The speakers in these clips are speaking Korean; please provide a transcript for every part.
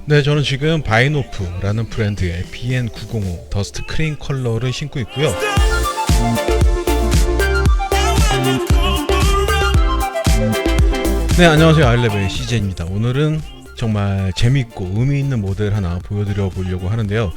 네, 저는 지금 바이노프라는 브랜드의 BN905 더스트 크림 컬러를 신고 있고요. 네, 안녕하세요. 아일레벨의 CJ입니다. 오늘은 정말 재밌고 의미 있는 모델 하나 보여드려 보려고 하는데요.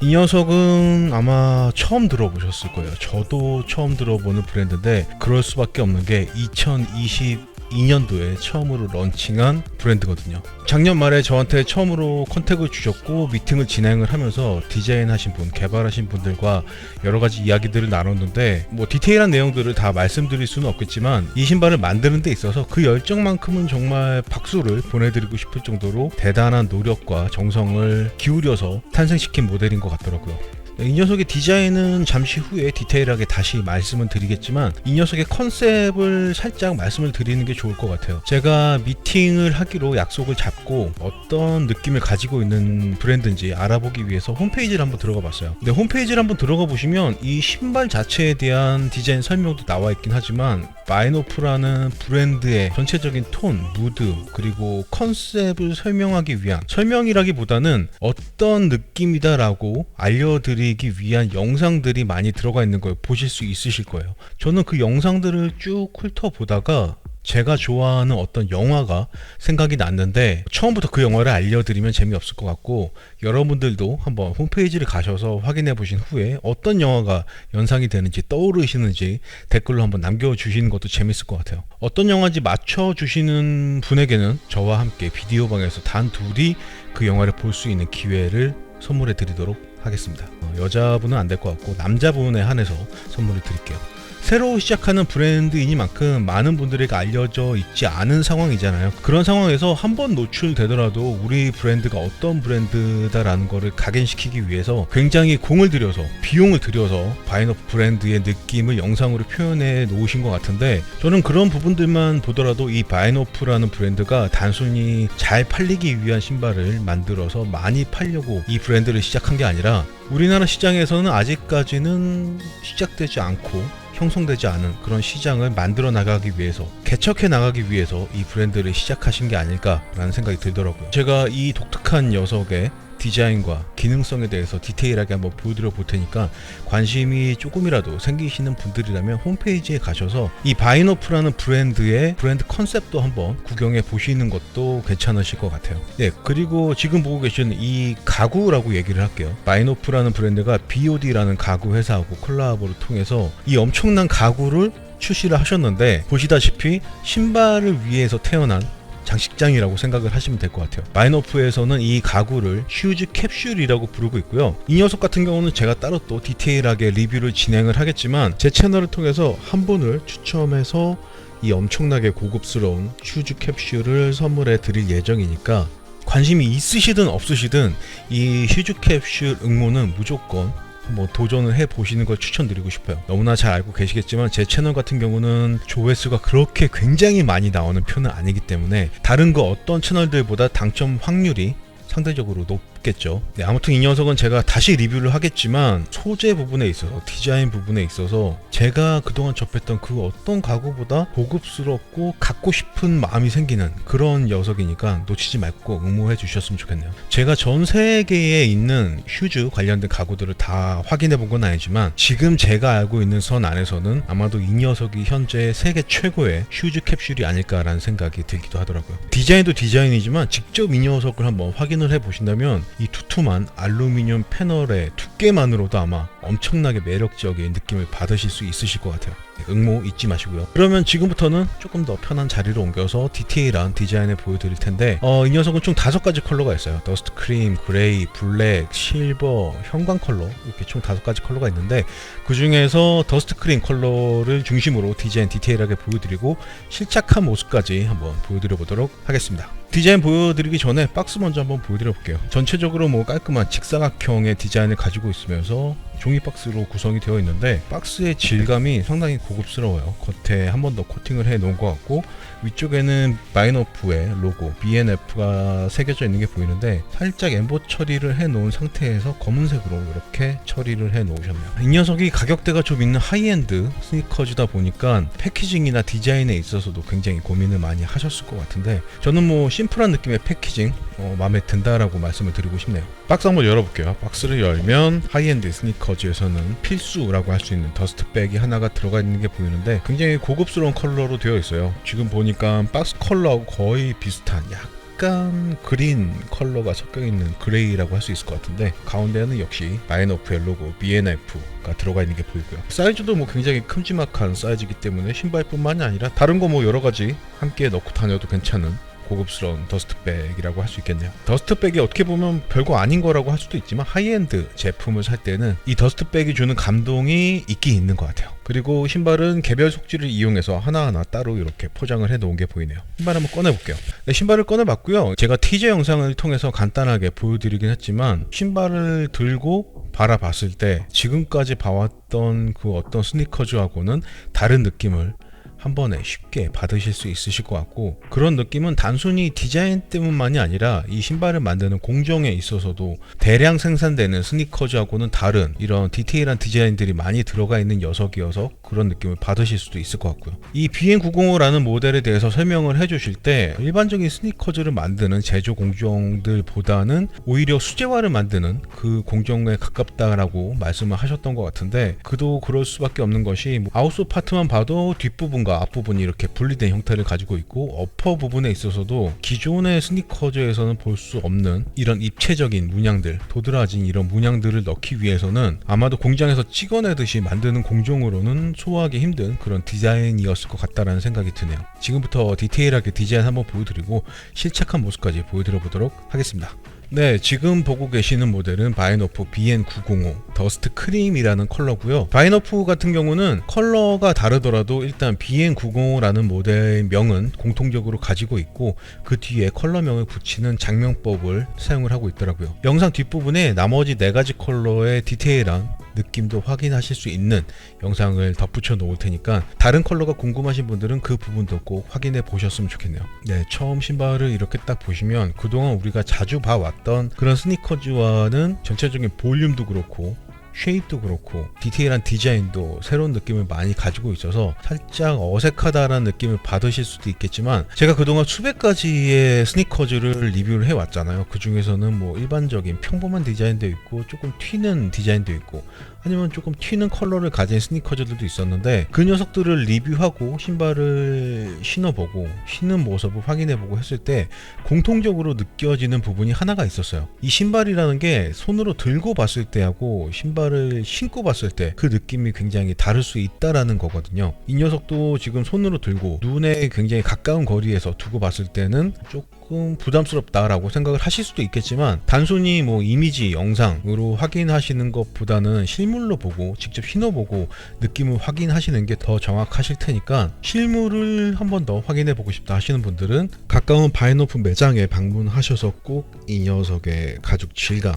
이 녀석은 아마 처음 들어보셨을 거예요. 저도 처음 들어보는 브랜드인데 그럴 수밖에 없는 게 2022년도에 처음으로 런칭한 브랜드거든요. 작년 말에 저한테 처음으로 컨택을 주셨고 미팅을 진행을 하면서 디자인하신 분, 개발하신 분들과 여러 가지 이야기들을 나눴는데 뭐 디테일한 내용들을 다 말씀드릴 수는 없겠지만 이 신발을 만드는 데 있어서 그 열정만큼은 정말 박수를 보내드리고 싶을 정도로 대단한 노력과 정성을 기울여서 탄생시킨 모델인 것 같더라고요. 이 녀석의 디자인은 잠시 후에 디테일하게 다시 말씀을 드리겠지만 이 녀석의 컨셉을 살짝 말씀을 드리는 게 좋을 것 같아요. 제가 미팅을 하기로 약속을 잡고 어떤 느낌을 가지고 있는 브랜드인지 알아보기 위해서 홈페이지를 한번 들어가 봤어요. 근데 홈페이지를 한번 들어가 보시면 이 신발 자체에 대한 디자인 설명도 나와 있긴 하지만 바이노프라는 브랜드의 전체적인 톤, 무드, 그리고 컨셉을 설명하기 위한 설명이라기보다는 어떤 느낌이다라고 알려드리기 위한 영상들이 많이 들어가 있는 걸 보실 수 있으실 거예요. 저는 그 영상들을 쭉 훑어보다가 제가 좋아하는 어떤 영화가 생각이 났는데 처음부터 그 영화를 알려드리면 재미없을 것 같고 여러분들도 한번 홈페이지를 가셔서 확인해 보신 후에 어떤 영화가 연상이 되는지 떠오르시는지 댓글로 한번 남겨주시는 것도 재밌을 것 같아요. 어떤 영화인지 맞춰주시는 분에게는 저와 함께 비디오방에서 단 둘이 그 영화를 볼 수 있는 기회를 선물해 드리도록 하겠습니다. 여자분은 안 될 것 같고 남자분에 한해서 선물을 드릴게요. 새로 시작하는 브랜드이니만큼 많은 분들에게 알려져 있지 않은 상황이잖아요. 그런 상황에서 한번 노출되더라도 우리 브랜드가 어떤 브랜드다라는 거를 각인시키기 위해서 굉장히 공을 들여서 비용을 들여서 바이노프 브랜드의 느낌을 영상으로 표현해 놓으신 것 같은데 저는 그런 부분들만 보더라도 이 바이노프라는 브랜드가 단순히 잘 팔리기 위한 신발을 만들어서 많이 팔려고 이 브랜드를 시작한 게 아니라 우리나라 시장에서는 아직까지는 시작되지 않고 형성되지 않은 그런 시장을 만들어 나가기 위해서 개척해 나가기 위해서 이 브랜드를 시작하신 게 아닐까라는 생각이 들더라고요. 제가 이 독특한 녀석의 디자인과 기능성에 대해서 디테일하게 한번 보여드려 볼 테니까 관심이 조금이라도 생기시는 분들이라면 홈페이지에 가셔서 이 바이노프라는 브랜드의 브랜드 컨셉도 한번 구경해 보시는 것도 괜찮으실 것 같아요. 네, 그리고 지금 보고 계시는 이 가구라고 얘기를 할게요. 바이노프라는 브랜드가 BOD라는 가구 회사하고 콜라보를 통해서 이 엄청난 가구를 출시를 하셨는데 보시다시피 신발을 위해서 태어난 장식장이라고 생각을 하시면 될 것 같아요. 바이노프에서는 이 가구를 슈즈 캡슐이라고 부르고 있고요. 이 녀석 같은 경우는 제가 따로 또 디테일하게 리뷰를 진행을 하겠지만 제 채널을 통해서 한 분을 추첨해서 이 엄청나게 고급스러운 슈즈 캡슐을 선물해 드릴 예정이니까 관심이 있으시든 없으시든 이 슈즈 캡슐 응모는 무조건 한번 도전을 해보시는 걸 추천드리고 싶어요. 너무나 잘 알고 계시겠지만 제 채널 같은 경우는 조회수가 그렇게 굉장히 많이 나오는 편은 아니기 때문에 다른 거 어떤 채널들보다 당첨 확률이 상대적으로 높겠죠. 네, 아무튼 이 녀석은 제가 다시 리뷰를 하겠지만 소재 부분에 있어서 디자인 부분에 있어서 제가 그동안 접했던 그 어떤 가구보다 고급스럽고 갖고 싶은 마음이 생기는 그런 녀석이니까 놓치지 말고 응모해 주셨으면 좋겠네요. 제가 전 세계에 있는 슈즈 관련된 가구들을 다 확인해 본 건 아니지만 지금 제가 알고 있는 선 안에서는 아마도 이 녀석이 현재 세계 최고의 슈즈 캡슐이 아닐까라는 생각이 들기도 하더라고요. 디자인도 디자인이지만 직접 이 녀석을 한번 확인을 해 보신다면 이 두툼한 알루미늄 패널의 두께만으로도 아마 엄청나게 매력적인 느낌을 받으실 수 있으실 것 같아요. 응모 잊지 마시고요. 그러면 지금부터는 조금 더 편한 자리로 옮겨서 디테일한 디자인을 보여드릴 텐데 이 녀석은 총 5가지 컬러가 있어요. 더스트 크림, 그레이, 블랙, 실버, 형광 컬러 이렇게 총 5가지 컬러가 있는데 그 중에서 더스트 크림 컬러를 중심으로 디자인 디테일하게 보여드리고 실착한 모습까지 한번 보여드려 보도록 하겠습니다. 디자인 보여드리기 전에 박스 먼저 한번 보여드려 볼게요. 전체적으로 뭐 깔끔한 직사각형의 디자인을 가지고 있으면서 종이 박스로 구성이 되어 있는데 박스의 질감이 상당히 고급스러워요. 겉에 한 번 더 코팅을 해 놓은 것 같고 위쪽에는 바이너프의 로고 BNF가 새겨져 있는 게 보이는데 살짝 엠보 처리를 해 놓은 상태에서 검은색으로 이렇게 처리를 해 놓으셨네요. 이 녀석이 가격대가 좀 있는 하이엔드 스니커즈다 보니까 패키징이나 디자인에 있어서도 굉장히 고민을 많이 하셨을 것 같은데 저는 뭐 심플한 느낌의 패키징 마음에 든다라고 말씀을 드리고 싶네요. 박스 한번 열어볼게요. 박스를 열면 하이엔드 스니커즈에서는 필수라고 할 수 있는 더스트백이 하나가 들어가 있는 게 보이는데 굉장히 고급스러운 컬러로 되어 있어요. 지금 보니까 박스 컬러하고 거의 비슷한 약간 그린 컬러가 섞여 있는 그레이라고 할 수 있을 것 같은데 가운데는 역시 바이너프의 로고 BNF가 들어가 있는 게 보이고요. 사이즈도 뭐 굉장히 큼지막한 사이즈이기 때문에 신발뿐만이 아니라 다른 거 뭐 여러 가지 함께 넣고 다녀도 괜찮은 고급스러운 더스트백이라고 할 수 있겠네요. 더스트백이 어떻게 보면 별거 아닌 거라고 할 수도 있지만 하이엔드 제품을 살 때는 이 더스트백이 주는 감동이 있긴 있는 것 같아요. 그리고 신발은 개별 속지를 이용해서 하나하나 따로 이렇게 포장을 해 놓은 게 보이네요. 신발 한번 꺼내볼게요. 네, 신발을 꺼내봤고요. 제가 티저 영상을 통해서 간단하게 보여드리긴 했지만 신발을 들고 바라봤을 때 지금까지 봐왔던 그 어떤 스니커즈하고는 다른 느낌을 한 번에 쉽게 받으실 수 있으실 것 같고 그런 느낌은 단순히 디자인 때문만이 아니라 이 신발을 만드는 공정에 있어서도 대량 생산되는 스니커즈하고는 다른 이런 디테일한 디자인들이 많이 들어가 있는 녀석이어서 그런 느낌을 받으실 수도 있을 것 같고요. 이 BN905라는 모델에 대해서 설명을 해주실 때 일반적인 스니커즈를 만드는 제조 공정들보다는 오히려 수제화를 만드는 그 공정에 가깝다라고 말씀을 하셨던 것 같은데 그도 그럴 수밖에 없는 것이 아웃소 파트만 봐도 뒷부분과 앞부분이 이렇게 분리된 형태를 가지고 있고 어퍼 부분에 있어서도 기존의 스니커즈에서는 볼 수 없는 이런 입체적인 문양들, 도드라진 이런 문양들을 넣기 위해서는 아마도 공장에서 찍어내듯이 만드는 공정으로는 소화하기 힘든 그런 디자인이었을 것 같다라는 생각이 드네요. 지금부터 디테일하게 디자인 한번 보여드리고 실착한 모습까지 보여드려 보도록 하겠습니다. 네, 지금 보고 계시는 모델은 바이너프 BN905 더스트 크림이라는 컬러고요. 바이너프 같은 경우는 컬러가 다르더라도 일단 BN905라는 모델 명은 공통적으로 가지고 있고 그 뒤에 컬러명을 붙이는 장명법을 사용을 하고 있더라고요. 영상 뒷부분에 나머지 4가지 컬러의 디테일한 느낌도 확인하실 수 있는 영상을 덧붙여 놓을 테니까 다른 컬러가 궁금하신 분들은 그 부분도 꼭 확인해 보셨으면 좋겠네요. 네, 처음 신발을 이렇게 딱 보시면 그동안 우리가 자주 봐왔던 그런 스니커즈와는 전체적인 볼륨도 그렇고 쉐입도 그렇고 디테일한 디자인도 새로운 느낌을 많이 가지고 있어서 살짝 어색하다라는 느낌을 받으실 수도 있겠지만 제가 그동안 수백 가지의 스니커즈를 리뷰를 해왔잖아요. 그 중에서는 뭐 일반적인 평범한 디자인도 있고 조금 튀는 디자인도 있고 아니면 조금 튀는 컬러를 가진 스니커즈들도 있었는데 그 녀석들을 리뷰하고 신발을 신어보고 신는 모습을 확인해보고 했을 때 공통적으로 느껴지는 부분이 하나가 있었어요. 이 신발이라는 게 손으로 들고 봤을 때하고 신발을 신고 봤을 때 그 느낌이 굉장히 다를 수 있다라는 거거든요. 이 녀석도 지금 손으로 들고 눈에 굉장히 가까운 거리에서 두고 봤을 때는 조금 부담스럽다라고 생각을 하실 수도 있겠지만 단순히 뭐 이미지 영상으로 확인하시는 것보다는 실물로 보고 직접 신어보고 느낌을 확인하시는 게 더 정확하실 테니까 실물을 한 번 더 확인해 보고 싶다 하시는 분들은 가까운 바이너프 매장에 방문하셔서 꼭 이 녀석의 가죽 질감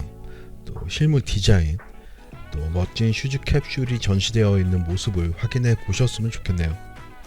또 실물 디자인 또 멋진 슈즈 캡슐이 전시되어 있는 모습을 확인해 보셨으면 좋겠네요.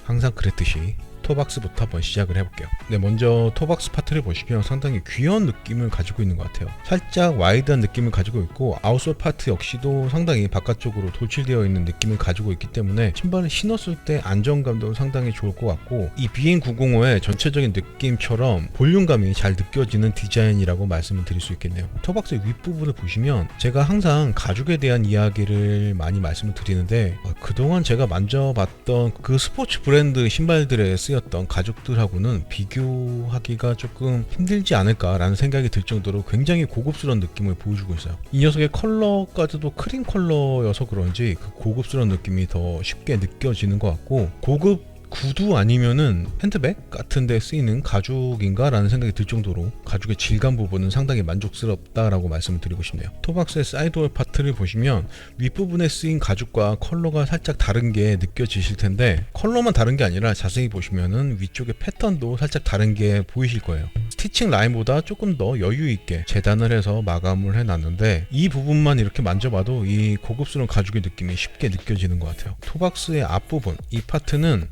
항상 그랬듯이 토박스부터 한번 시작을 해볼게요. 네, 먼저 토박스 파트를 보시면 상당히 귀여운 느낌을 가지고 있는 것 같아요. 살짝 와이드한 느낌을 가지고 있고 아웃솔 파트 역시도 상당히 바깥쪽으로 돌출되어 있는 느낌을 가지고 있기 때문에 신발을 신었을 때 안정감도 상당히 좋을 것 같고 이 BN905의 전체적인 느낌처럼 볼륨감이 잘 느껴지는 디자인이라고 말씀을 드릴 수 있겠네요. 토박스 윗부분을 보시면 제가 항상 가죽에 대한 이야기를 많이 말씀을 드리는데 그동안 제가 만져봤던 그 스포츠 브랜드 신발들에 쓰였던 가죽들하고는 비교하기가 조금 힘들지 않을까라는 생각이 들 정도로 굉장히 고급스러운 느낌을 보여주고 있어요. 이 녀석의 컬러까지도 크림 컬러여서 그런지 그 고급스러운 느낌이 더 쉽게 느껴지는 것 같고 고급 구두 아니면은 핸드백 같은 데 쓰이는 가죽인가 라는 생각이 들 정도로 가죽의 질감 부분은 상당히 만족스럽다라고 말씀을 드리고 싶네요. 토박스의 사이드홀 파트를 보시면 윗부분에 쓰인 가죽과 컬러가 살짝 다른 게 느껴지실 텐데, 컬러만 다른 게 아니라 자세히 보시면은 위쪽의 패턴도 살짝 다른 게 보이실 거예요. 스티칭 라인보다 조금 더 여유 있게 재단을 해서 마감을 해놨는데, 이 부분만 이렇게 만져봐도 이 고급스러운 가죽의 느낌이 쉽게 느껴지는 것 같아요. 토박스의 앞부분, 이 파트는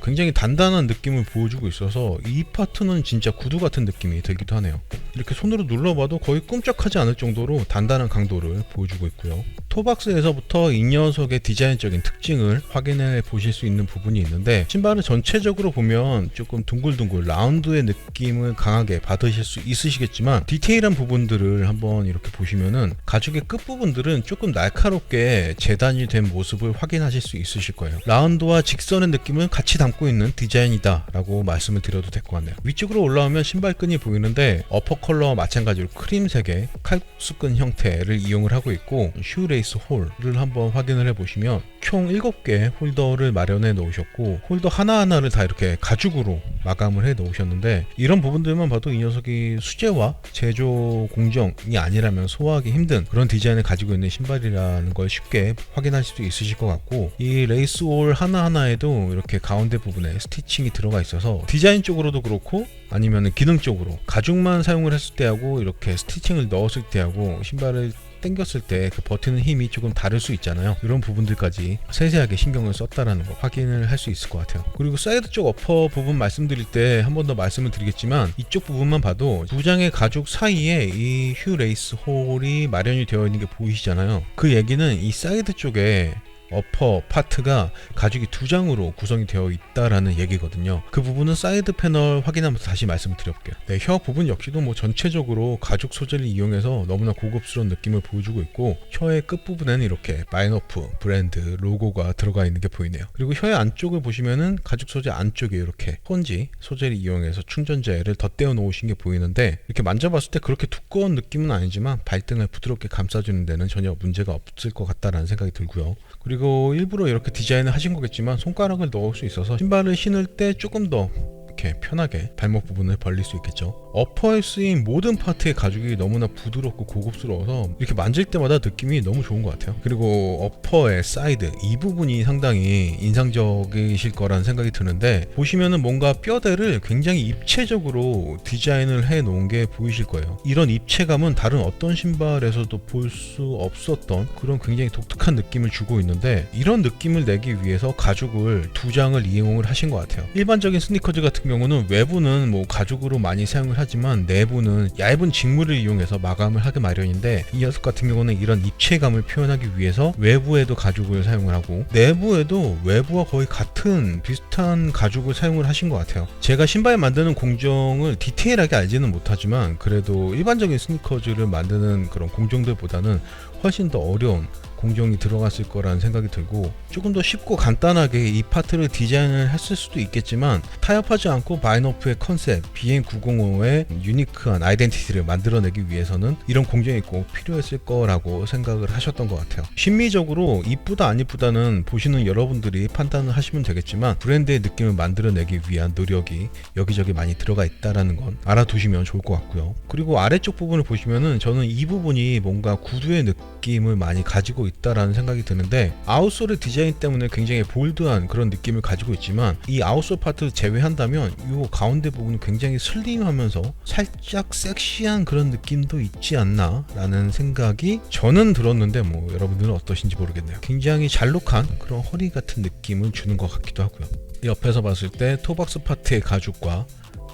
굉장히 단단한 느낌을 보여주고 있어서 이 파트는 진짜 구두 같은 느낌이 들기도 하네요. 이렇게 손으로 눌러봐도 거의 꿈쩍하지 않을 정도로 단단한 강도를 보여주고 있고요. 토박스에서부터 이 녀석의 디자인적인 특징을 확인해 보실 수 있는 부분이 있는데, 신발을 전체적으로 보면 조금 둥글둥글 라운드의 느낌을 강하게 받으실 수 있으시겠지만, 디테일한 부분들을 한번 이렇게 보시면은 가죽의 끝부분들은 조금 날카롭게 재단이 된 모습을 확인하실 수 있으실 거예요. 라운드와 직선의 느낌을 같이 담고 있는 디자인이다 라고 말씀을 드려도 될 것 같네요. 위쪽으로 올라오면 신발끈이 보이는데, 어퍼 컬러와 마찬가지로 크림색의 칼국수끈 형태를 이용을 하고 있고, 슈레이스 홀을 한번 확인을 해보시면 총 7개의 홀더를 마련해 놓으셨고, 홀더 하나하나를 다 이렇게 가죽으로 마감을 해 놓으셨는데, 이런 부분들만 봐도 이 녀석이 수제화 제조 공정이 아니라면 소화하기 힘든 그런 디자인을 가지고 있는 신발이라는 걸 쉽게 확인하실 수 있으실 것 같고, 이 레이스 홀 하나하나에도 이렇게 가운데 부분에 스티칭이 들어가 있어서 디자인적으로도 그렇고 아니면 기능적으로 가죽만 사용을 했을 때하고 이렇게 스티칭을 넣었을 때하고 신발을 당겼을 때 그 버티는 힘이 조금 다를 수 있잖아요. 이런 부분들까지 세세하게 신경을 썼다라는 거 확인을 할 수 있을 것 같아요. 그리고 사이드 쪽 어퍼 부분 말씀드릴 때 한 번 더 말씀을 드리겠지만, 이쪽 부분만 봐도 두 장의 가죽 사이에 이 휴 레이스 홀이 마련이 되어 있는 게 보이시잖아요. 그 얘기는 이 사이드 쪽에 어퍼 파트가 가죽이 두 장으로 구성이 되어 있다라는 얘기거든요. 그 부분은 사이드 패널 확인하면서 다시 말씀을 드려볼게요. 네, 혀 부분 역시도 뭐 전체적으로 가죽 소재를 이용해서 너무나 고급스러운 느낌을 보여주고 있고, 혀의 끝부분에는 이렇게 마이너프 브랜드 로고가 들어가 있는 게 보이네요. 그리고 혀의 안쪽을 보시면은 가죽 소재 안쪽에 이렇게 스펀지 소재를 이용해서 충전재를 덧대어 놓으신 게 보이는데, 이렇게 만져봤을 때 그렇게 두꺼운 느낌은 아니지만 발등을 부드럽게 감싸주는 데는 전혀 문제가 없을 것 같다라는 생각이 들고요. 그리고 일부러 이렇게 디자인을 하신 거겠지만 손가락을 넣을 수 있어서 신발을 신을 때 조금 더 이렇게 편하게 발목 부분을 벌릴 수 있겠죠. 어퍼에 쓰인 모든 파트의 가죽이 너무나 부드럽고 고급스러워서 이렇게 만질 때마다 느낌이 너무 좋은 것 같아요. 그리고 어퍼의 사이드 이 부분이 상당히 인상적이실 거라는 생각이 드는데, 보시면은 뭔가 뼈대를 굉장히 입체적으로 디자인을 해 놓은 게 보이실 거예요. 이런 입체감은 다른 어떤 신발에서도 볼 수 없었던 그런 굉장히 독특한 느낌을 주고 있는데, 이런 느낌을 내기 위해서 가죽을 두 장을 이용을 하신 것 같아요. 일반적인 스니커즈 같은 경우는 외부는 뭐 가죽으로 많이 사용을 하지만 내부는 얇은 직물을 이용해서 마감을 하기 마련인데, 이 녀석 같은 경우는 이런 입체감을 표현하기 위해서 외부에도 가죽을 사용을 하고 내부에도 외부와 거의 같은 비슷한 가죽을 사용을 하신 것 같아요. 제가 신발 만드는 공정을 디테일하게 알지는 못하지만 그래도 일반적인 스니커즈를 만드는 그런 공정들보다는 훨씬 더 어려운 공정이 들어갔을 거라는 생각이 들고, 조금 더 쉽고 간단하게 이 파트를 디자인을 했을 수도 있겠지만 타협하지 않고 바이너프의 컨셉 BM905의 유니크한 아이덴티티를 만들어내기 위해서는 이런 공정이 꼭 필요했을 거라고 생각을 하셨던 것 같아요. 심미적으로 이쁘다 안 이쁘다는 보시는 여러분들이 판단을 하시면 되겠지만, 브랜드의 느낌을 만들어내기 위한 노력이 여기저기 많이 들어가 있다는 건 알아두시면 좋을 것 같고요. 그리고 아래쪽 부분을 보시면은 저는 이 부분이 뭔가 구두의 느낌을 많이 가지고 있다라는 생각이 드는데, 아웃솔의 디자인 때문에 굉장히 볼드한 그런 느낌을 가지고 있지만 이 아웃솔 파트를 제외한다면 이 가운데 부분은 굉장히 슬림하면서 살짝 섹시한 그런 느낌도 있지 않나 라는 생각이 저는 들었는데, 뭐 여러분들은 어떠신지 모르겠네요. 굉장히 잘록한 그런 허리 같은 느낌을 주는 것 같기도 하고요. 옆에서 봤을 때 토박스 파트의 가죽과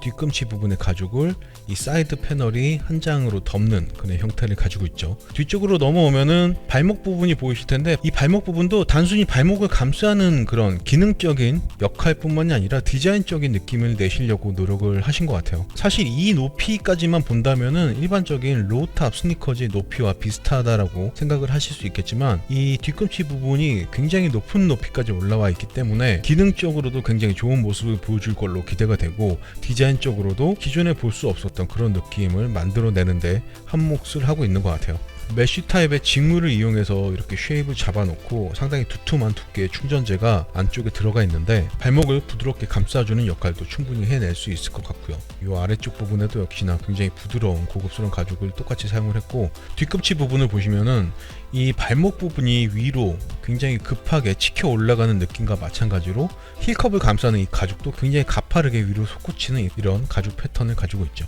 뒤꿈치 부분의 가죽을 이 사이드 패널이 한 장으로 덮는 그런 형태를 가지고 있죠. 뒤쪽으로 넘어오면은 발목 부분이 보이실 텐데, 이 발목 부분도 단순히 발목을 감싸는 그런 기능적인 역할뿐만이 아니라 디자인적인 느낌을 내시려고 노력을 하신 것 같아요. 사실 이 높이까지만 본다면은 일반적인 로우탑 스니커즈의 높이와 비슷하다라고 생각을 하실 수 있겠지만, 이 뒤꿈치 부분이 굉장히 높은 높이까지 올라와 있기 때문에 기능적으로도 굉장히 좋은 모습을 보여줄 걸로 기대가 되고, 디자인적으로도 기존에 볼 수 없었던 그런 느낌을 만들어내는데 한몫을 하고 있는 것 같아요. 메쉬 타입의 직물을 이용해서 이렇게 쉐입을 잡아놓고 상당히 두툼한 두께의 충전재가 안쪽에 들어가 있는데 발목을 부드럽게 감싸주는 역할도 충분히 해낼 수 있을 것 같고요. 이 아래쪽 부분에도 역시나 굉장히 부드러운 고급스러운 가죽을 똑같이 사용을 했고, 뒤꿈치 부분을 보시면은 이 발목 부분이 위로 굉장히 급하게 치켜 올라가는 느낌과 마찬가지로 힐컵을 감싸는 이 가죽도 굉장히 가파르게 위로 솟구치는 이런 가죽 패턴을 가지고 있죠.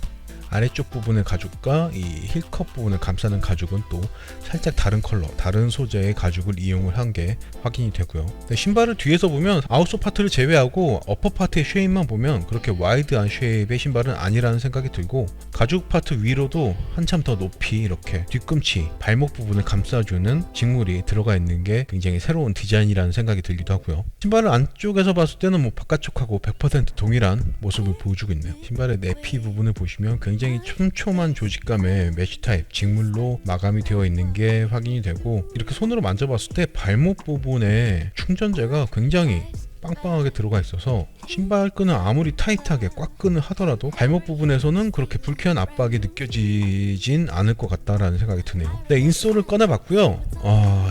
아래쪽 부분의 가죽과 이 힐컵 부분을 감싸는 가죽은 또 살짝 다른 컬러, 다른 소재의 가죽을 이용을 한 게 확인이 되고요. 신발을 뒤에서 보면 아웃솔 파트를 제외하고 어퍼 파트의 쉐입만 보면 그렇게 와이드한 쉐입의 신발은 아니라는 생각이 들고, 가죽 파트 위로도 한참 더 높이 이렇게 뒤꿈치, 발목 부분을 감싸주는 직물이 들어가 있는 게 굉장히 새로운 디자인이라는 생각이 들기도 하고요. 신발을 안쪽에서 봤을 때는 뭐 바깥쪽하고 100% 동일한 모습을 보여주고 있네요. 신발의 내피 부분을 보시면 굉장히 촘촘한 조직감의 메쉬 타입 직물로 마감이 되어 있는 게 확인이 되고, 이렇게 손으로 만져봤을 때 발목 부분에 충전재가 굉장히 빵빵하게 들어가 있어서 신발끈을 아무리 타이트하게 꽉끈을 하더라도 발목 부분에서는 그렇게 불쾌한 압박이 느껴지진 않을 것 같다라는 생각이 드네요. 네, 인솔을 꺼내봤고요.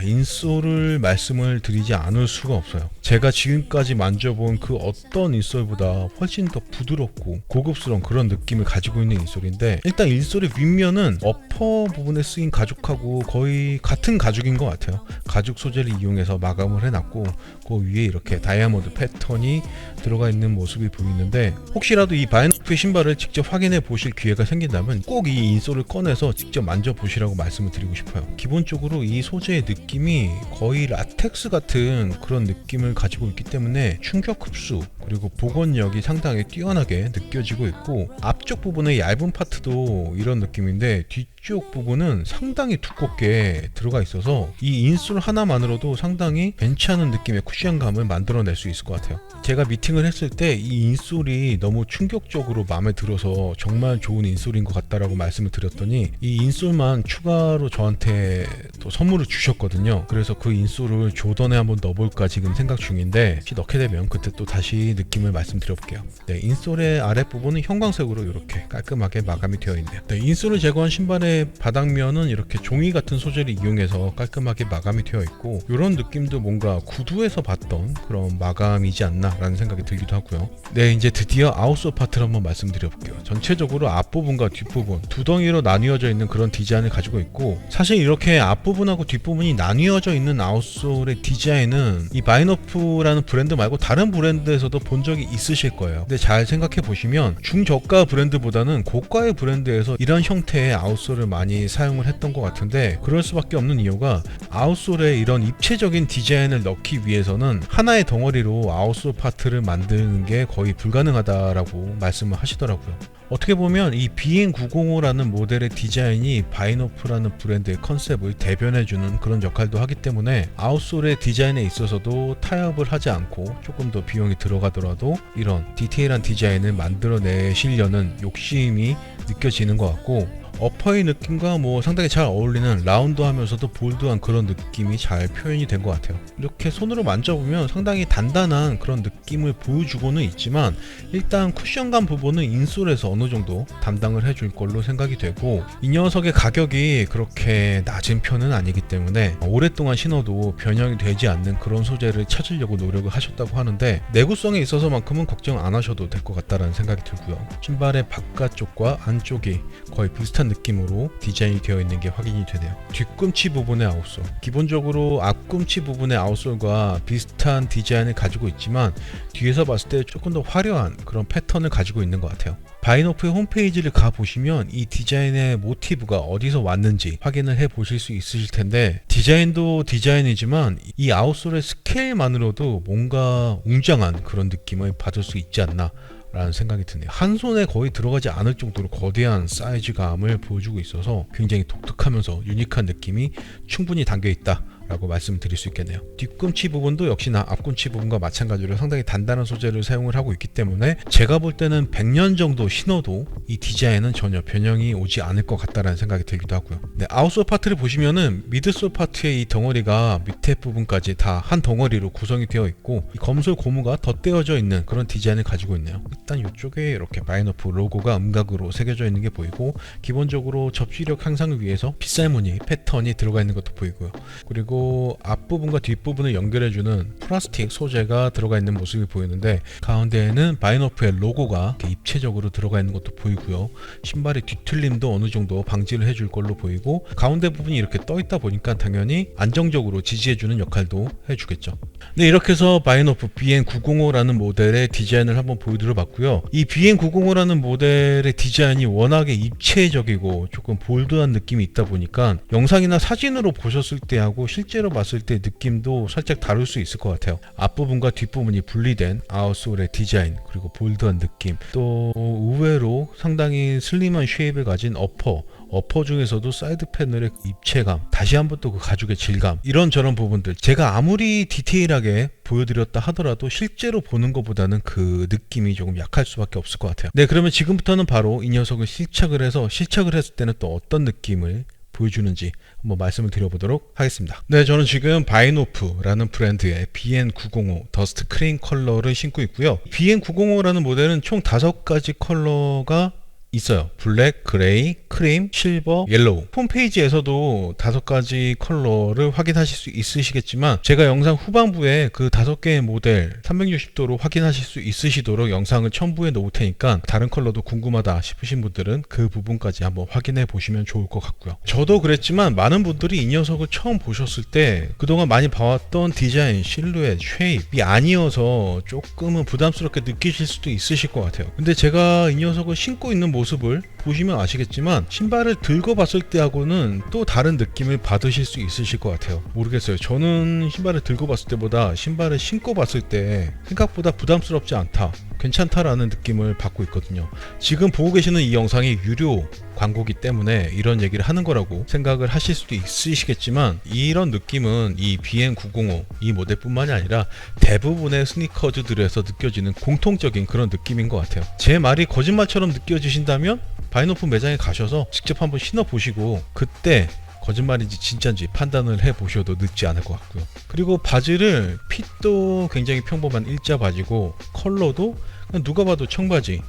인솔을 말씀을 드리지 않을 수가 없어요. 제가 지금까지 만져본 그 어떤 인솔보다 훨씬 더 부드럽고 고급스러운 그런 느낌을 가지고 있는 인솔인데, 일단 인솔의 윗면은 어퍼 부분에 쓰인 가죽하고 거의 같은 가죽인 것 같아요. 가죽 소재를 이용해서 마감을 해놨고, 그 위에 이렇게 다이아몬드 패턴이 들어가 있는 모습이 보이는데, 혹시라도 이 바이너프의 신발을 직접 확인해 보실 기회가 생긴다면 꼭 이 인솔을 꺼내서 직접 만져보시라고 말씀을 드리고 싶어요. 기본적으로 이 소재의 느낌이 거의 라텍스 같은 그런 느낌을 가지고 있기 때문에 충격 흡수 그리고 복원력이 상당히 뛰어나게 느껴지고 있고, 앞쪽 부분의 얇은 파트도 이런 느낌인데 뒤쪽 부분은 상당히 두껍게 들어가 있어서 이 인솔 하나만으로도 상당히 괜찮은 느낌의 쿠션감을 만들어낼 수 있을 것 같아요. 제가 미팅을 했을 때 이 인솔이 너무 충격적으로 마음에 들어서 정말 좋은 인솔인 것 같다라고 말씀을 드렸더니, 이 인솔만 추가로 저한테 또 선물을 주셨거든요. 그래서 그 인솔을 조던에 한번 넣어볼까 지금 생각 중인데, 혹시 넣게 되면 그때 또 다시 느낌을 말씀드려볼게요. 네, 인솔의 아랫부분은 형광색으로 이렇게 깔끔하게 마감이 되어 있네요. 네, 인솔을 제거한 신발의 바닥면은 이렇게 종이 같은 소재를 이용해서 깔끔하게 마감이 되어 있고, 이런 느낌도 뭔가 구두에서 봤던 그런 마감이지 않나 라는 생각이 들기도 하고요. 네, 이제 드디어 아웃솔 파트를 한번 말씀드려볼게요. 전체적으로 앞부분과 뒷부분 두 덩이로 나뉘어져 있는 그런 디자인을 가지고 있고, 사실 이렇게 앞부분하고 뒷부분이 나뉘어져 있는 아웃솔의 디자인은 이 바이너프라는 브랜드 말고 다른 브랜드에서도 본 적이 있으실 거예요. 근데 잘 생각해 보시면 중저가 브랜드보다는 고가의 브랜드에서 이런 형태의 아웃솔을 많이 사용을 했던 것 같은데, 그럴 수밖에 없는 이유가 아웃솔에 이런 입체적인 디자인을 넣기 위해서는 하나의 덩어리로 아웃솔 파트를 만드는 게 거의 불가능하다라고 말씀을 하시더라고요. 어떻게 보면 이 BN905라는 모델의 디자인이 바이너프라는 브랜드의 컨셉을 대변해주는 그런 역할도 하기 때문에 아웃솔의 디자인에 있어서도 타협을 하지 않고 조금 더 비용이 들어가더라도 이런 디테일한 디자인을 만들어내시려는 욕심이 느껴지는 것 같고, 어퍼의 느낌과 뭐 상당히 잘 어울리는 라운드하면서도 볼드한 그런 느낌이 잘 표현이 된 것 같아요. 이렇게 손으로 만져보면 상당히 단단한 그런 느낌을 보여주고는 있지만, 일단 쿠션감 부분은 인솔에서 어느 정도 담당을 해줄 걸로 생각이 되고, 이 녀석의 가격이 그렇게 낮은 편은 아니기 때문에 오랫동안 신어도 변형이 되지 않는 그런 소재를 찾으려고 노력을 하셨다고 하는데, 내구성에 있어서만큼은 걱정 안 하셔도 될 것 같다라는 생각이 들고요. 신발의 바깥쪽과 안쪽이 거의 비슷한 느낌으로 디자인이 되어 있는 게 확인이 되네요. 뒤꿈치 부분의 아웃솔, 기본적으로 앞꿈치 부분의 아웃솔과 비슷한 디자인을 가지고 있지만 뒤에서 봤을 때 조금 더 화려한 그런 패턴을 가지고 있는 것 같아요. 바이너프의 홈페이지를 가보시면 이 디자인의 모티브가 어디서 왔는지 확인을 해 보실 수 있으실 텐데, 디자인도 디자인이지만 이 아웃솔의 스케일만으로도 뭔가 웅장한 그런 느낌을 받을 수 있지 않나 라는 생각이 드네요. 한 손에 거의 들어가지 않을 정도로 거대한 사이즈감을 보여주고 있어서 굉장히 독특하면서 유니크한 느낌이 충분히 담겨 있다 라고 말씀드릴 수 있겠네요. 뒤꿈치 부분도 역시나 앞꿈치 부분과 마찬가지로 상당히 단단한 소재를 사용을 하고 있기 때문에 제가 볼 때는 100년 정도 신어도 이 디자인은 전혀 변형이 오지 않을 것 같다라는 생각이 들기도 하고요. 네, 아웃솔 파트를 보시면은 미드솔 파트의 이 덩어리가 밑에 부분까지 다 한 덩어리로 구성이 되어 있고 이 검솔 고무가 덧대어져 있는 그런 디자인을 가지고 있네요. 일단 이쪽에 이렇게 바이너프 로고가 음각으로 새겨져 있는 게 보이고 기본적으로 접지력 향상을 위해서 빗살무늬 패턴이 들어가 있는 것도 보이고요. 그리고 앞부분과 뒷부분을 연결해주는 플라스틱 소재가 들어가 있는 모습이 보이는데 가운데에는 바이너프의 로고가 이렇게 입체적으로 들어가 있는 것도 보이고요. 신발의 뒤틀림도 어느 정도 방지를 해줄 걸로 보이고 가운데 부분이 이렇게 떠 있다 보니까 당연히 안정적으로 지지해주는 역할도 해주겠죠. 네, 이렇게 해서 바이너프 BN905라는 모델의 디자인을 한번 보여드려 봤고요. 이 BN905라는 모델의 디자인이 워낙에 입체적이고 조금 볼드한 느낌이 있다 보니까 영상이나 사진으로 보셨을 때하고 실제로 봤을 때 느낌도 살짝 다를 수 있을 것 같아요. 앞부분과 뒷부분이 분리된 아웃솔의 디자인, 그리고 볼드한 느낌, 또 의외로 상당히 슬림한 쉐입을 가진 어퍼 중에서도 사이드 패널의 입체감, 다시 한번 또 그 가죽의 질감, 이런저런 부분들 제가 아무리 디테일하게 보여드렸다 하더라도 실제로 보는 것보다는 그 느낌이 조금 약할 수밖에 없을 것 같아요. 네, 그러면 지금부터는 바로 이 녀석을 실착을 했을 때는 또 어떤 느낌을 보여주는지 한번 말씀을 드려보도록 하겠습니다. 네, 저는 지금 바이노프라는 브랜드의 BN905 더스트 크림 컬러를 신고 있고요. BN905라는 모델은 총 5가지 컬러가 있어요. 블랙, 그레이, 크림, 실버, 옐로우. 홈페이지에서도 5가지 컬러를 확인하실 수 있으시겠지만 제가 영상 후반부에 그 5개의 모델 360도로 확인하실 수 있으시도록 영상을 첨부해 놓을 테니까 다른 컬러도 궁금하다 싶으신 분들은 그 부분까지 한번 확인해 보시면 좋을 것 같고요. 저도 그랬지만 많은 분들이 이 녀석을 처음 보셨을 때 그동안 많이 봐왔던 디자인, 실루엣, 쉐입이 아니어서 조금은 부담스럽게 느끼실 수도 있으실 것 같아요. 근데 제가 이 녀석을 신고 있는 모습을 보시면 아시겠지만 신발을 들고 봤을 때하고는 또 다른 느낌을 받으실 수 있으실 것 같아요. 모르겠어요. 저는 신발을 들고 봤을 때보다 신발을 신고 봤을 때 생각보다 부담스럽지 않다, 괜찮다라는 느낌을 받고 있거든요. 지금 보고 계시는 이 영상이 유료 광고기 때문에 이런 얘기를 하는 거라고 생각을 하실 수도 있으시겠지만 이런 느낌은 이 BN905 이 모델뿐만이 아니라 대부분의 스니커즈들에서 느껴지는 공통적인 그런 느낌인 것 같아요. 제 말이 거짓말처럼 느껴지신다면 바이노프 매장에 가셔서 직접 한번 신어보시고 그때 거짓말인지 진짜인지 판단을 해보셔도 늦지 않을 것 같고요. 그리고 바지를 핏도 굉장히 평범한 일자 바지고 컬러도 그냥 누가 봐도 청바지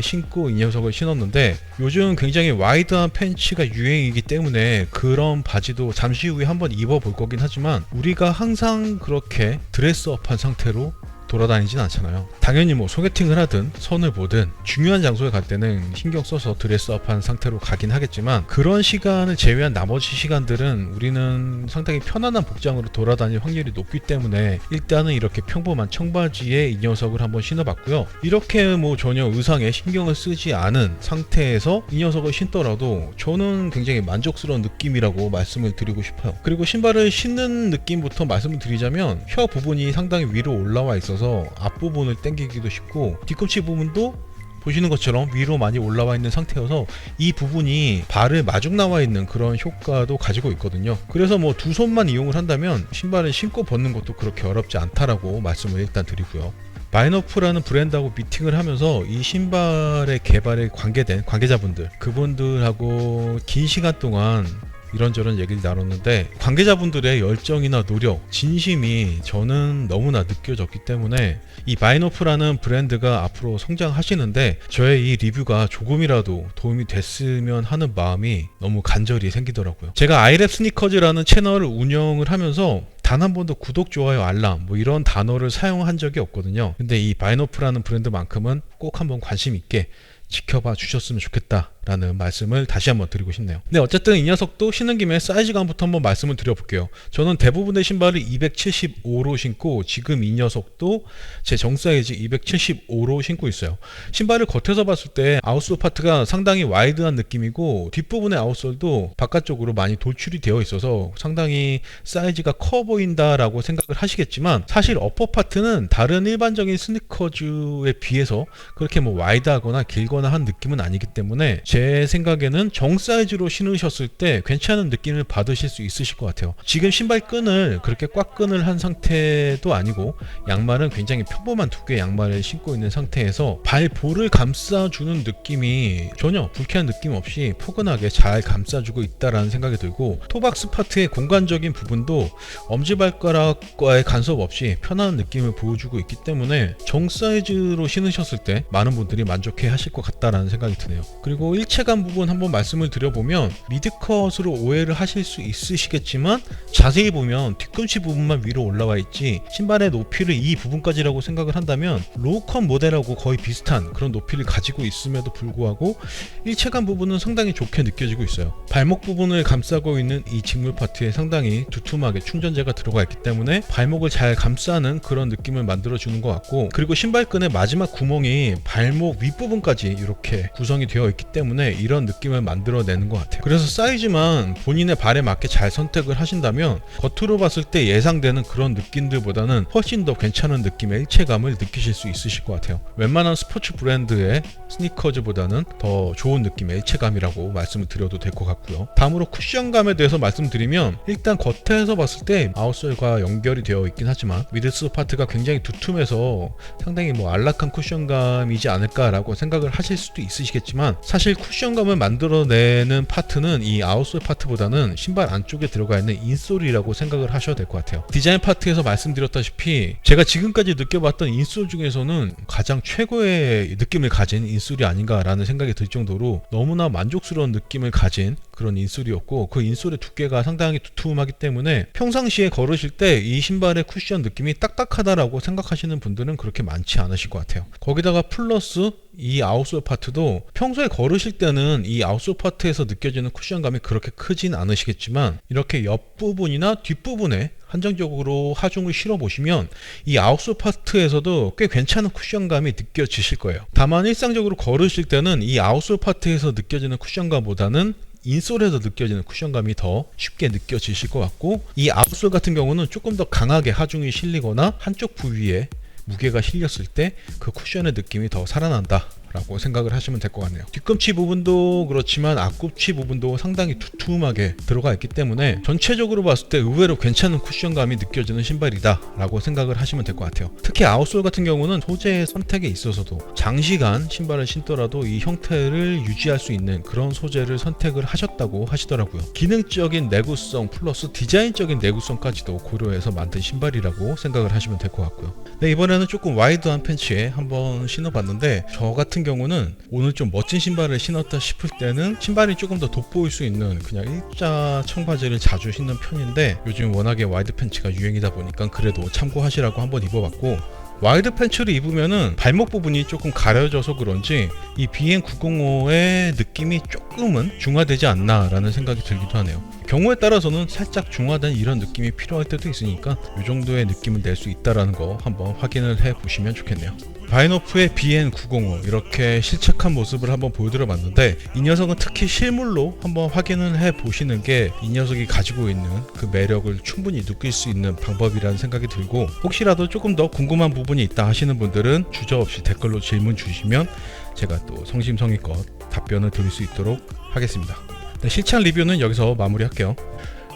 신고 이 녀석을 신었는데 요즘 굉장히 와이드한 팬츠가 유행이기 때문에 그런 바지도 잠시 후에 한번 입어볼 거긴 하지만 우리가 항상 그렇게 드레스업한 상태로 돌아다니진 않잖아요. 당연히 뭐 소개팅을 하든 선을 보든 중요한 장소에 갈 때는 신경 써서 드레스업한 상태로 가긴 하겠지만 그런 시간을 제외한 나머지 시간들은 우리는 상당히 편안한 복장으로 돌아다닐 확률이 높기 때문에 일단은 이렇게 평범한 청바지에 이 녀석을 한번 신어봤고요. 이렇게 뭐 전혀 의상에 신경을 쓰지 않은 상태에서 이 녀석을 신더라도 저는 굉장히 만족스러운 느낌이라고 말씀을 드리고 싶어요. 그리고 신발을 신는 느낌부터 말씀을 드리자면 혀 부분이 상당히 위로 올라와 있어서 앞부분을 당기기도 쉽고 뒤꿈치 부분도 보시는 것처럼 위로 많이 올라와 있는 상태여서 이 부분이 발을 마중 나와 있는 그런 효과도 가지고 있거든요. 그래서 뭐 두 손만 이용을 한다면 신발을 신고 벗는 것도 그렇게 어렵지 않다라고 말씀을 일단 드리고요. 바이너프라는 브랜드하고 미팅을 하면서 이 신발의 개발에 관계된 관계자분들 그분들하고 긴 시간 동안 이런저런 얘기를 나눴는데 관계자분들의 열정이나 노력, 진심이 저는 너무나 느껴졌기 때문에 이 바이너프라는 브랜드가 앞으로 성장하시는데 저의 이 리뷰가 조금이라도 도움이 됐으면 하는 마음이 너무 간절히 생기더라고요. 제가 아이랩 스니커즈라는 채널을 운영을 하면서 단 한 번도 구독, 좋아요, 알람 뭐 이런 단어를 사용한 적이 없거든요. 근데 이 바이너프라는 브랜드만큼은 꼭 한번 관심 있게 지켜봐 주셨으면 좋겠다라는 말씀을 다시 한번 드리고 싶네요. 네, 어쨌든 이 녀석도 신는 김에 사이즈감부터 한번 말씀을 드려볼게요. 저는 대부분의 신발을 275로 신고 지금 이 녀석도 제 정 사이즈 275로 신고 있어요. 신발을 겉에서 봤을 때 아웃솔 파트가 상당히 와이드한 느낌이고 뒷부분의 아웃솔도 바깥쪽으로 많이 돌출이 되어 있어서 상당히 사이즈가 커 보인다라고 생각을 하시겠지만 사실 어퍼 파트는 다른 일반적인 스니커즈에 비해서 그렇게 뭐 와이드하거나 길거나 한 느낌은 아니기 때문에 제 생각에는 정 사이즈로 신으셨을 때 괜찮은 느낌을 받으실 수 있으실 것 같아요. 지금 신발끈을 그렇게 꽉 끈을 한 상태도 아니고 양말은 굉장히 평범한 두께의 양말을 신고 있는 상태에서 발볼을 감싸주는 느낌이 전혀 불쾌한 느낌 없이 포근하게 잘 감싸주고 있다라는 생각이 들고, 토박스 파트의 공간적인 부분도 엄지발가락과의 간섭 없이 편안한 느낌을 보여주고 있기 때문에 정 사이즈로 신으셨을 때 많은 분들이 만족해 하실 것 같다라는 생각이 드네요. 그리고 일체감 부분 한번 말씀을 드려보면 미드컷으로 오해를 하실 수 있으시겠지만 자세히 보면 뒤꿈치 부분만 위로 올라와 있지 신발의 높이를 이 부분까지라고 생각을 한다면 로우컷 모델하고 거의 비슷한 그런 높이를 가지고 있음에도 불구하고 일체감 부분은 상당히 좋게 느껴지고 있어요. 발목 부분을 감싸고 있는 이 직물 파트에 상당히 두툼하게 충전재가 들어가 있기 때문에 발목을 잘 감싸는 그런 느낌을 만들어주는 것 같고, 그리고 신발끈의 마지막 구멍이 발목 윗부분까지 이렇게 구성이 되어 있기 때문에 이런 느낌을 만들어내는 것 같아요. 그래서 사이즈만 본인의 발에 맞게 잘 선택을 하신다면 겉으로 봤을 때 예상되는 그런 느낌들보다는 훨씬 더 괜찮은 느낌의 일체감을 느끼실 수 있으실 것 같아요. 웬만한 스포츠 브랜드의 스니커즈보다는 더 좋은 느낌의 일체감이라고 말씀을 드려도 될 것 같고요. 다음으로 쿠션감에 대해서 말씀드리면 일단 겉에서 봤을 때 아웃솔과 연결이 되어 있긴 하지만 미드스 파트가 굉장히 두툼해서 상당히 안락한 쿠션감이지 않을까라고 생각을 하실 수도 있으시겠지만, 사실 쿠션감을 만들어내는 파트는 이 아웃솔 파트보다는 신발 안쪽에 들어가 있는 인솔이라고 생각을 하셔야 될 것 같아요. 디자인 파트에서 말씀드렸다시피 제가 지금까지 느껴봤던 인솔 중에서는 가장 최고의 느낌을 가진 인솔이 아닌가라는 생각이 들 정도로 너무나 만족스러운 느낌을 가진 그런 인솔이었고, 그 인솔의 두께가 상당히 두툼하기 때문에 평상시에 걸으실 때 이 신발의 쿠션 느낌이 딱딱하다라고 생각하시는 분들은 그렇게 많지 않으실 것 같아요. 거기다가 플러스 이 아웃솔 파트도 평소에 걸으실 때는 이 아웃솔 파트에서 느껴지는 쿠션감이 그렇게 크진 않으시겠지만 이렇게 옆부분이나 뒷부분에 한정적으로 하중을 실어 보시면 이 아웃솔 파트에서도 꽤 괜찮은 쿠션감이 느껴지실 거예요. 다만 일상적으로 걸으실 때는 이 아웃솔 파트에서 느껴지는 쿠션감보다는 인솔에서 느껴지는 쿠션감이 더 쉽게 느껴지실 것 같고, 이 아웃솔 같은 경우는 조금 더 강하게 하중이 실리거나 한쪽 부위에 무게가 실렸을 때 그 쿠션의 느낌이 더 살아난다 라고 생각을 하시면 될 것 같네요. 뒤꿈치 부분도 그렇지만 앞꿈치 부분도 상당히 두툼하게 들어가 있기 때문에 전체적으로 봤을 때 의외로 괜찮은 쿠션감이 느껴지는 신발이다 라고 생각을 하시면 될 것 같아요. 특히 아웃솔 같은 경우는 소재의 선택에 있어서도 장시간 신발을 신더라도 이 형태를 유지할 수 있는 그런 소재를 선택을 하셨다고 하시더라고요. 기능적인 내구성 플러스 디자인적인 내구성까지도 고려해서 만든 신발이라고 생각을 하시면 될 것 같고요. 네, 이번에는 조금 와이드한 팬츠에 한번 신어봤는데, 저 같은 경우는 오늘 좀 멋진 신발을 신었다 싶을 때는 신발이 조금 더 돋보일 수 있는 그냥 일자 청바지를 자주 신는 편인데, 요즘 워낙에 와이드 팬츠가 유행이다 보니까 그래도 참고하시라고 한번 입어봤고, 와이드 팬츠를 입으면은 발목 부분이 조금 가려져서 그런지 이 BN905의 느낌이 조금은 중화되지 않나 라는 생각이 들기도 하네요. 경우에 따라서는 살짝 중화된 이런 느낌이 필요할 때도 있으니까 이 정도의 느낌을 낼 수 있다는 거 한번 확인을 해 보시면 좋겠네요. 바이노프의 BN905 이렇게 실착한 모습을 한번 보여드려 봤는데, 이 녀석은 특히 실물로 한번 확인을 해 보시는 게 이 녀석이 가지고 있는 그 매력을 충분히 느낄 수 있는 방법이라는 생각이 들고, 혹시라도 조금 더 궁금한 부분이 있다 하시는 분들은 주저없이 댓글로 질문 주시면 제가 또 성심성의껏 답변을 드릴 수 있도록 하겠습니다. 네, 실착 리뷰는 여기서 마무리할게요.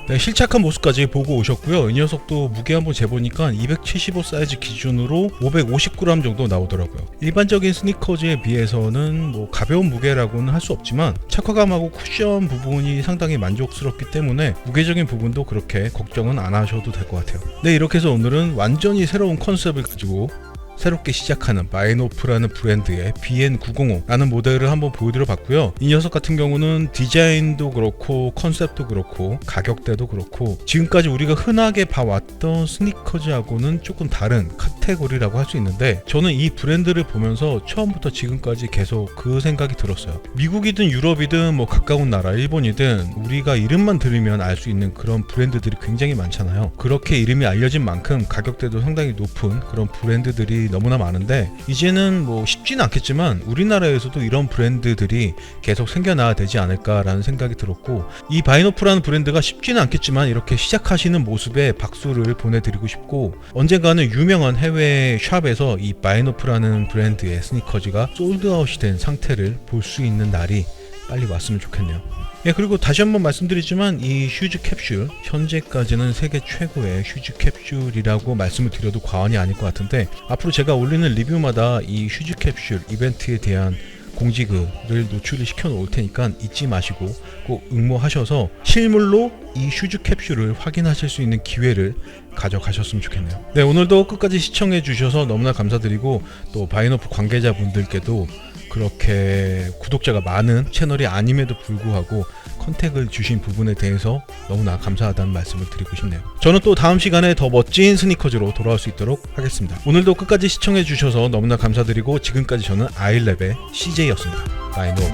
네, 실착한 모습까지 보고 오셨고요. 이 녀석도 무게 한번 재보니까 275 사이즈 기준으로 550g 정도 나오더라고요. 일반적인 스니커즈에 비해서는 가벼운 무게라고는 할 수 없지만 착화감하고 쿠션 부분이 상당히 만족스럽기 때문에 무게적인 부분도 그렇게 걱정은 안 하셔도 될 것 같아요. 네, 이렇게 해서 오늘은 완전히 새로운 컨셉을 가지고 새롭게 시작하는 바이노프라는 브랜드의 BN905라는 모델을 한번 보여드려 봤고요. 이 녀석 같은 경우는 디자인도 그렇고 컨셉도 그렇고 가격대도 그렇고 지금까지 우리가 흔하게 봐왔던 스니커즈하고는 조금 다른 카테고리라고 할 수 있는데, 저는 이 브랜드를 보면서 처음부터 지금까지 계속 그 생각이 들었어요. 미국이든 유럽이든 가까운 나라 일본이든 우리가 이름만 들으면 알 수 있는 그런 브랜드들이 굉장히 많잖아요. 그렇게 이름이 알려진 만큼 가격대도 상당히 높은 그런 브랜드들이 너무나 많은데, 이제는 쉽지는 않겠지만 우리나라에서도 이런 브랜드들이 계속 생겨나야 되지 않을까라는 생각이 들었고, 이 바이노프라는 브랜드가 쉽지는 않겠지만 이렇게 시작하시는 모습에 박수를 보내드리고 싶고, 언젠가는 유명한 해외 샵에서 이 바이노프라는 브랜드의 스니커즈가 솔드아웃이 된 상태를 볼 수 있는 날이 빨리 왔으면 좋겠네요. 예, 그리고 다시 한번 말씀드리지만 이 슈즈 캡슐 현재까지는 세계 최고의 슈즈 캡슐이라고 말씀을 드려도 과언이 아닐 것 같은데, 앞으로 제가 올리는 리뷰마다 이 슈즈 캡슐 이벤트에 대한 공지글을 노출을 시켜 놓을 테니까 잊지 마시고 꼭 응모하셔서 실물로 이 슈즈 캡슐을 확인하실 수 있는 기회를 가져가셨으면 좋겠네요. 네, 오늘도 끝까지 시청해 주셔서 너무나 감사드리고, 또 바이너프 관계자분들께도 그렇게 구독자가 많은 채널이 아님에도 불구하고 컨택을 주신 부분에 대해서 너무나 감사하다는 말씀을 드리고 싶네요. 저는 또 다음 시간에 더 멋진 스니커즈로 돌아올 수 있도록 하겠습니다. 오늘도 끝까지 시청해 주셔서 너무나 감사드리고, 지금까지 저는 아이랩의 CJ였습니다. 바이너프.